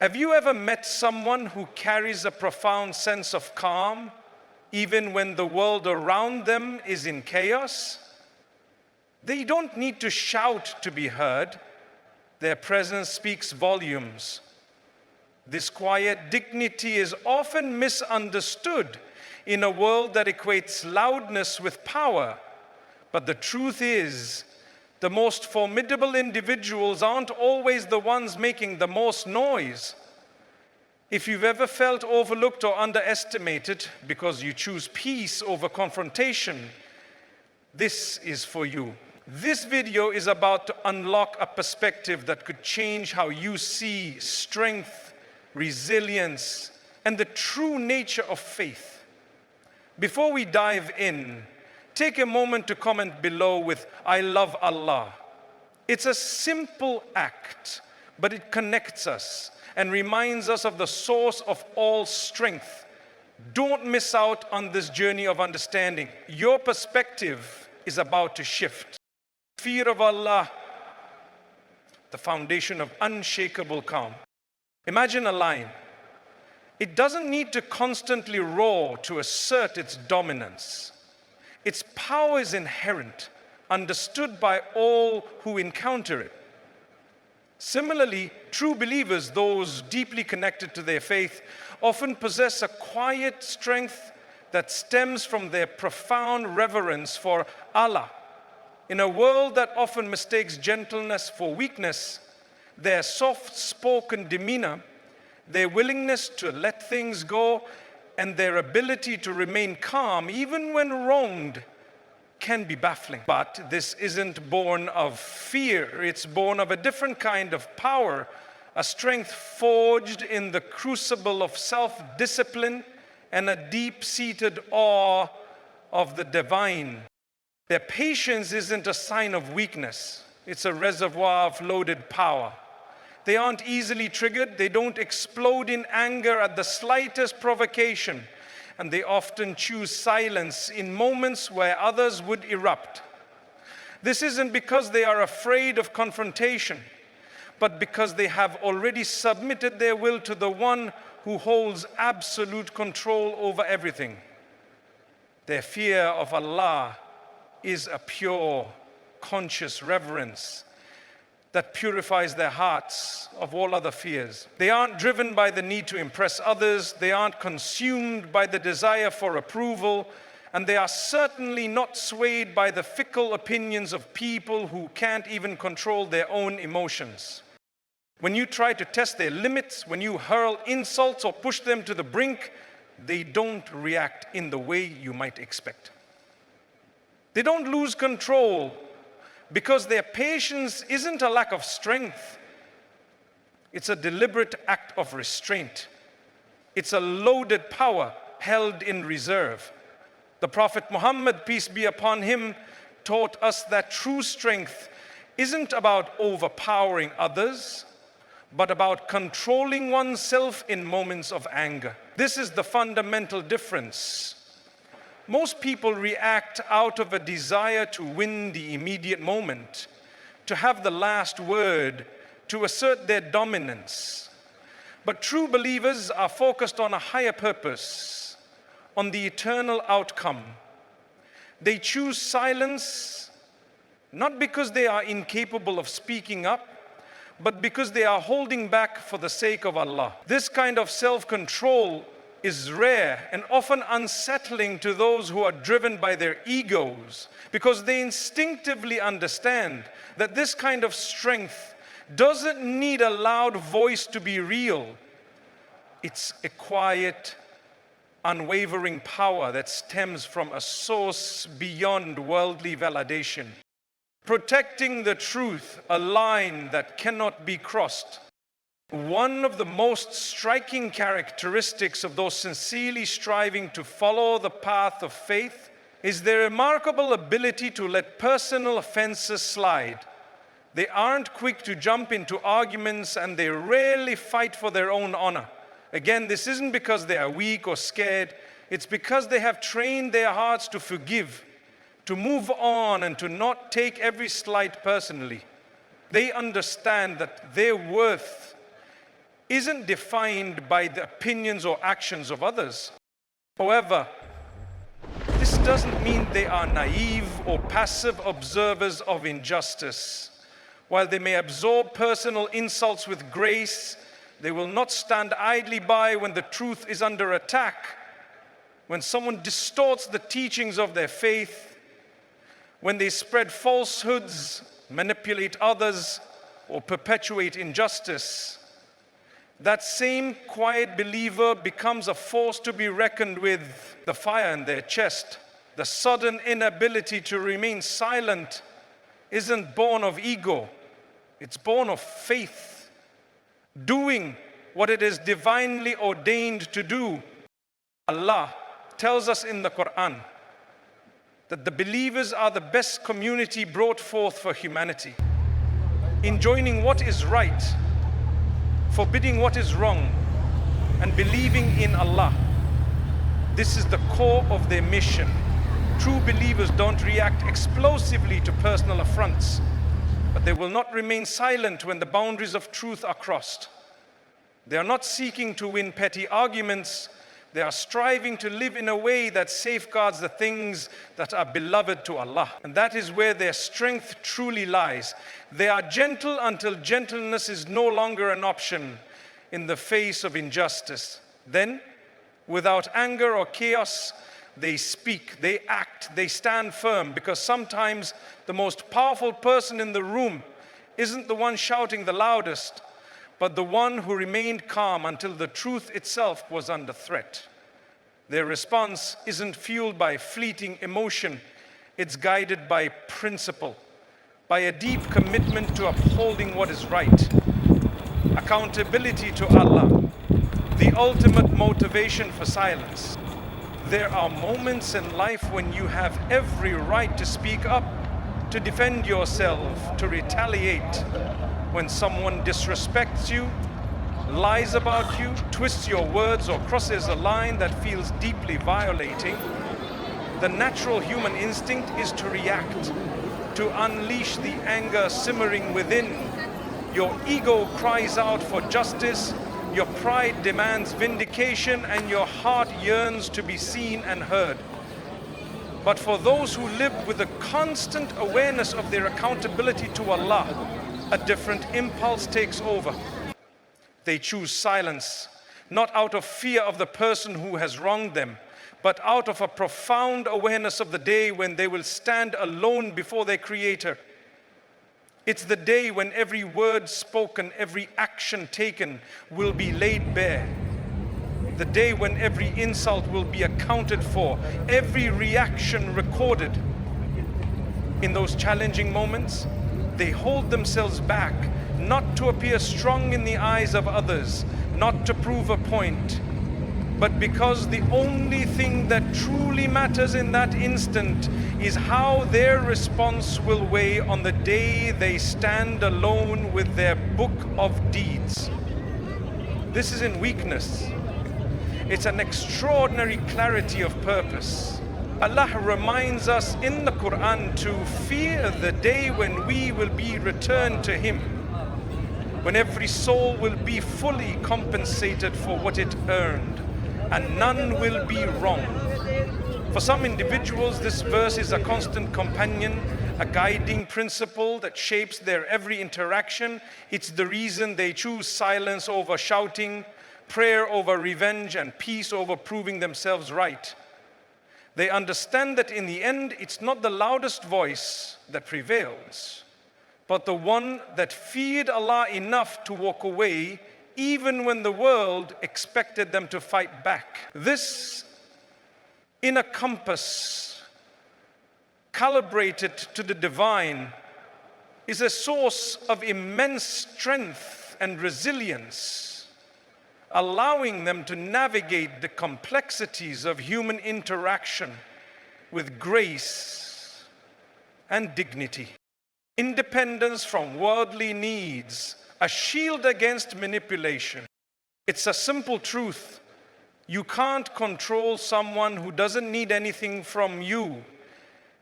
Have you ever met someone who carries a profound sense of calm, even when the world around them is in chaos? They don't need to shout to be heard. Their presence speaks volumes. This quiet dignity is often misunderstood in a world that equates loudness with power. But the truth is, the most formidable individuals aren't always the ones making the most noise. If you've ever felt overlooked or underestimated because you choose peace over confrontation, this is for you. This video is about to unlock a perspective that could change how you see strength, resilience, and the true nature of faith. Before we dive in, take a moment to comment below with, "I love Allah." It's a simple act, but it connects us and reminds us of the source of all strength. Don't miss out on this journey of understanding. Your perspective is about to shift. Fear of Allah, the foundation of unshakable calm. Imagine a lion. It doesn't need to constantly roar to assert its dominance. Its power is inherent, understood by all who encounter it. Similarly, true believers, those deeply connected to their faith, often possess a quiet strength that stems from their profound reverence for Allah. In a world that often mistakes gentleness for weakness, their soft-spoken demeanor, their willingness to let things go, and their ability to remain calm even when wronged can be baffling. But this isn't born of fear. It's born of a different kind of power, a strength forged in the crucible of self-discipline and a deep-seated awe of the divine. Their patience isn't a sign of weakness. It's a reservoir of loaded power. They aren't easily triggered. They don't explode in anger at the slightest provocation. And they often choose silence in moments where others would erupt. This isn't because they are afraid of confrontation, but because they have already submitted their will to the one who holds absolute control over everything. Their fear of Allah is a pure, conscious reverence that purifies their hearts of all other fears. They aren't driven by the need to impress others. They aren't consumed by the desire for approval. And they are certainly not swayed by the fickle opinions of people who can't even control their own emotions. When you try to test their limits, when you hurl insults or push them to the brink, they don't react in the way you might expect. They don't lose control because their patience isn't a lack of strength. It's a deliberate act of restraint. It's a loaded power held in reserve. The Prophet Muhammad, peace be upon him, taught us that true strength isn't about overpowering others, but about controlling oneself in moments of anger. This is the fundamental difference. Most people react out of a desire to win the immediate moment, to have the last word, to assert their dominance. But true believers are focused on a higher purpose, on the eternal outcome. They choose silence, not because they are incapable of speaking up, but because they are holding back for the sake of Allah. This kind of self-control is rare and often unsettling to those who are driven by their egos, because they instinctively understand that this kind of strength doesn't need a loud voice to be real. It's a quiet, unwavering power that stems from a source beyond worldly validation. Protecting the truth, a line that cannot be crossed. One of the most striking characteristics of those sincerely striving to follow the path of faith is their remarkable ability to let personal offenses slide. They aren't quick to jump into arguments, and they rarely fight for their own honor. Again, this isn't because they are weak or scared. It's because they have trained their hearts to forgive, to move on, and to not take every slight personally. They understand that their worth isn't defined by the opinions or actions of others. However, this doesn't mean they are naive or passive observers of injustice. While they may absorb personal insults with grace, they will not stand idly by when the truth is under attack, when someone distorts the teachings of their faith, when they spread falsehoods, manipulate others, or perpetuate injustice. That same quiet believer becomes a force to be reckoned with. The fire in their chest, the sudden inability to remain silent, isn't born of ego, it's born of faith, doing what it is divinely ordained to do. Allah tells us in the Quran that the believers are the best community brought forth for humanity, enjoining what is right, forbidding what is wrong, and believing in Allah. This is the core of their mission. True believers don't react explosively to personal affronts, but they will not remain silent when the boundaries of truth are crossed. They are not seeking to win petty arguments. They are striving to live in a way that safeguards the things that are beloved to Allah. And that is where their strength truly lies. They are gentle until gentleness is no longer an option in the face of injustice. Then, without anger or chaos, they speak, they act, they stand firm, because sometimes the most powerful person in the room isn't the one shouting the loudest, but the one who remained calm until the truth itself was under threat. Their response isn't fueled by fleeting emotion, it's guided by principle, by a deep commitment to upholding what is right. Accountability to Allah, the ultimate motivation for silence. There are moments in life when you have every right to speak up, to defend yourself, to retaliate. When someone disrespects you, lies about you, twists your words, or crosses a line that feels deeply violating, the natural human instinct is to react, to unleash the anger simmering within. Your ego cries out for justice, your pride demands vindication, and your heart yearns to be seen and heard. But for those who live with a constant awareness of their accountability to Allah, a different impulse takes over. They choose silence, not out of fear of the person who has wronged them, but out of a profound awareness of the day when they will stand alone before their Creator. It's the day when every word spoken, every action taken will be laid bare. The day when every insult will be accounted for, every reaction recorded. In those challenging moments, they hold themselves back, not to appear strong in the eyes of others, not to prove a point, but because the only thing that truly matters in that instant is how their response will weigh on the day they stand alone with their book of deeds. This isn't weakness. It's an extraordinary clarity of purpose. Allah reminds us in the Quran to fear the day when we will be returned to Him, when every soul will be fully compensated for what it earned, and none will be wrong. For some individuals, this verse is a constant companion, a guiding principle that shapes their every interaction. It's the reason they choose silence over shouting, prayer over revenge, and peace over proving themselves right. They understand that in the end, it's not the loudest voice that prevails, but the one that feared Allah enough to walk away even when the world expected them to fight back. This inner compass, calibrated to the divine, is a source of immense strength and resilience, allowing them to navigate the complexities of human interaction with grace and dignity. Independence from worldly needs, a shield against manipulation. It's a simple truth. You can't control someone who doesn't need anything from you.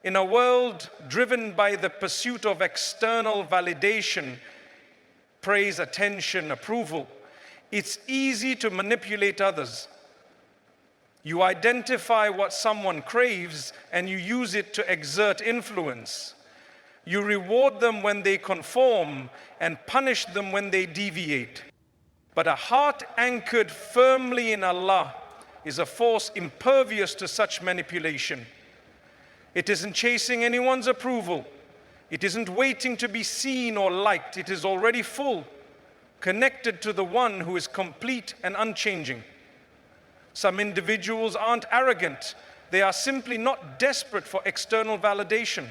In a world driven by the pursuit of external validation, praise, attention, approval, It's easy to manipulate others. You identify what someone craves and you use it to exert influence. You reward them when they conform and punish them when they deviate. But a heart anchored firmly in Allah is a force impervious to such manipulation. It isn't chasing anyone's approval. It isn't waiting to be seen or liked. It is already full, connected to the one who is complete and unchanging. Some individuals aren't arrogant. They are simply not desperate for external validation.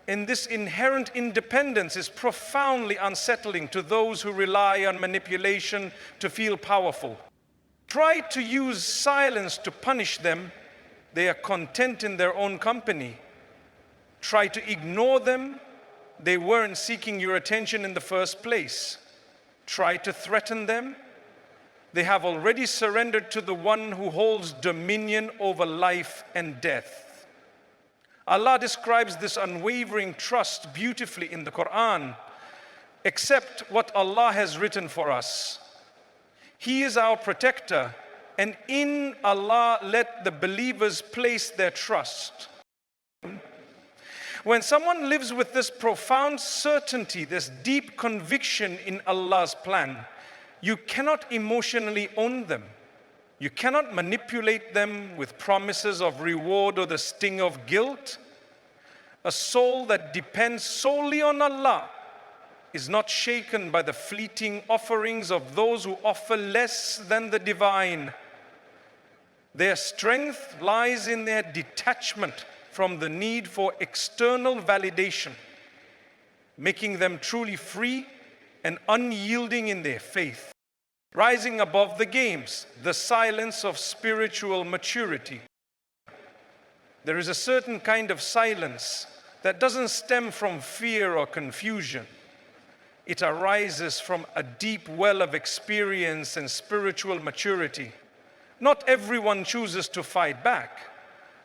And this inherent independence is profoundly unsettling to those who rely on manipulation to feel powerful. Try to use silence to punish them. They are content in their own company. Try to ignore them. They weren't seeking your attention in the first place. Try to threaten them. They have already surrendered to the one who holds dominion over life and death. Allah describes this unwavering trust beautifully in the Quran. Accept what Allah has written for us. He is our protector, and in Allah let the believers place their trust. When someone lives with this profound certainty, this deep conviction in Allah's plan, you cannot emotionally own them. You cannot manipulate them with promises of reward or the sting of guilt. A soul that depends solely on Allah is not shaken by the fleeting offerings of those who offer less than the divine. Their strength lies in their detachment from the need for external validation, making them truly free and unyielding in their faith, rising above the games, the silence of spiritual maturity. There is a certain kind of silence that doesn't stem from fear or confusion. It arises from a deep well of experience and spiritual maturity. Not everyone chooses to fight back,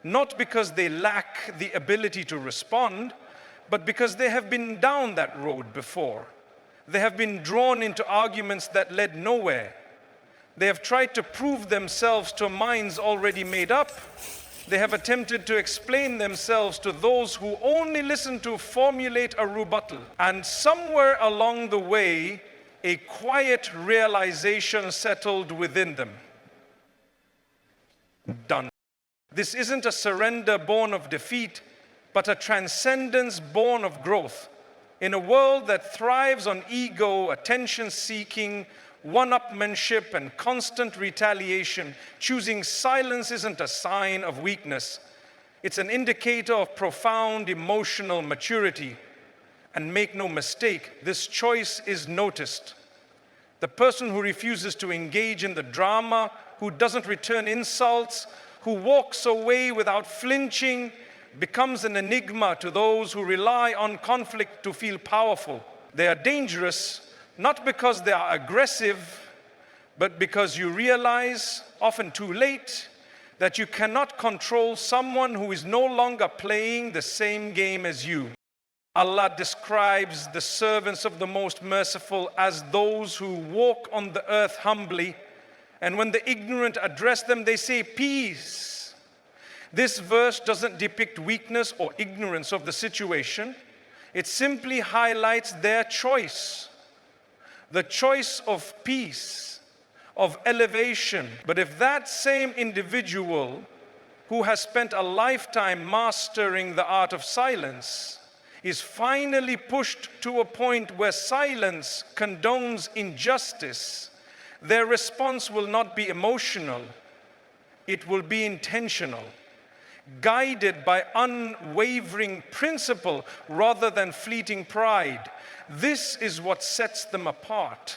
not because they lack the ability to respond, but because they have been down that road before. They have been drawn into arguments that led nowhere. They have tried to prove themselves to minds already made up. They have attempted to explain themselves to those who only listen to formulate a rebuttal. And somewhere along the way, a quiet realization settled within them. Done. This isn't a surrender born of defeat, but a transcendence born of growth. In a world that thrives on ego, attention-seeking, one-upmanship, and constant retaliation, choosing silence isn't a sign of weakness. It's an indicator of profound emotional maturity. And make no mistake, this choice is noticed. The person who refuses to engage in the drama, who doesn't return insults, who walks away without flinching, becomes an enigma to those who rely on conflict to feel powerful. They are dangerous, not because they are aggressive, but because you realize, often too late, that you cannot control someone who is no longer playing the same game as you. Allah describes the servants of the Most Merciful as those who walk on the earth humbly, and when the ignorant address them, they say, peace. This verse doesn't depict weakness or ignorance of the situation. It simply highlights their choice. The choice of peace, of elevation. But if that same individual who has spent a lifetime mastering the art of silence is finally pushed to a point where silence condones injustice, their response will not be emotional, it will be intentional, guided by unwavering principle rather than fleeting pride. This is what sets them apart.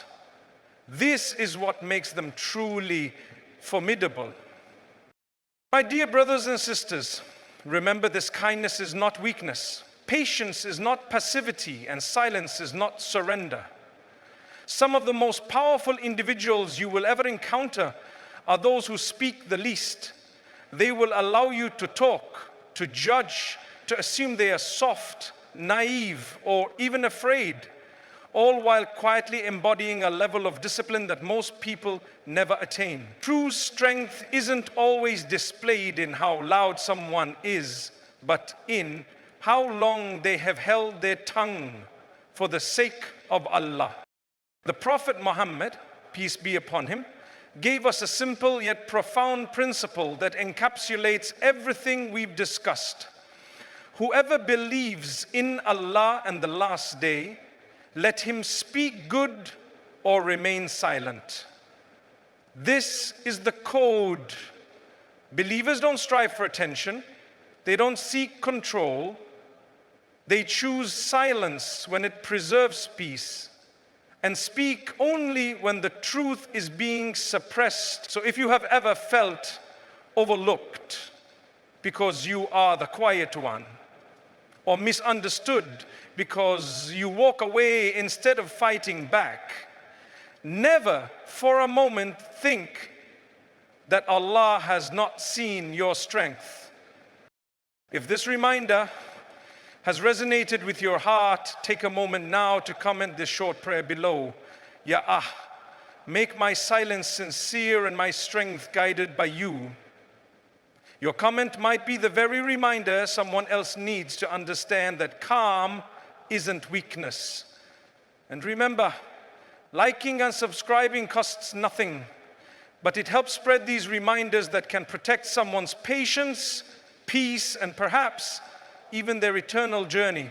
This is what makes them truly formidable. My dear brothers and sisters, remember this: kindness is not weakness. Patience is not passivity, and silence is not surrender. Some of the most powerful individuals you will ever encounter are those who speak the least. They will allow you to talk, to judge, to assume they are soft, naive, or even afraid. all while quietly embodying a level of discipline that most people never attain. True strength isn't always displayed in how loud someone is, but in how long they have held their tongue for the sake of Allah. The Prophet Muhammad, peace be upon him, gave us a simple yet profound principle that encapsulates everything we've discussed. Whoever believes in Allah and the last day, let him speak good or remain silent. This is the code. Believers don't strive for attention. They don't seek control. They choose silence when it preserves peace, and speak only when the truth is being suppressed. So if you have ever felt overlooked because you are the quiet one, or misunderstood because you walk away instead of fighting back, never for a moment think that Allah has not seen your strength. If this reminder has resonated with your heart, take a moment now to comment this short prayer below. Ya Ah, make my silence sincere and my strength guided by you. Your comment might be the very reminder someone else needs to understand that calm isn't weakness. And remember, liking and subscribing costs nothing, but it helps spread these reminders that can protect someone's patience, peace, and perhaps even their eternal journey.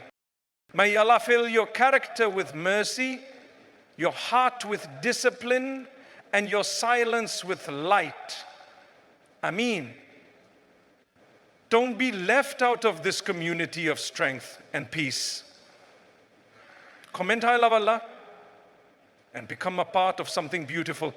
May Allah fill your character with mercy, your heart with discipline, and your silence with light. Ameen. Don't be left out of this community of strength and peace. Comment I love Allah and become a part of something beautiful.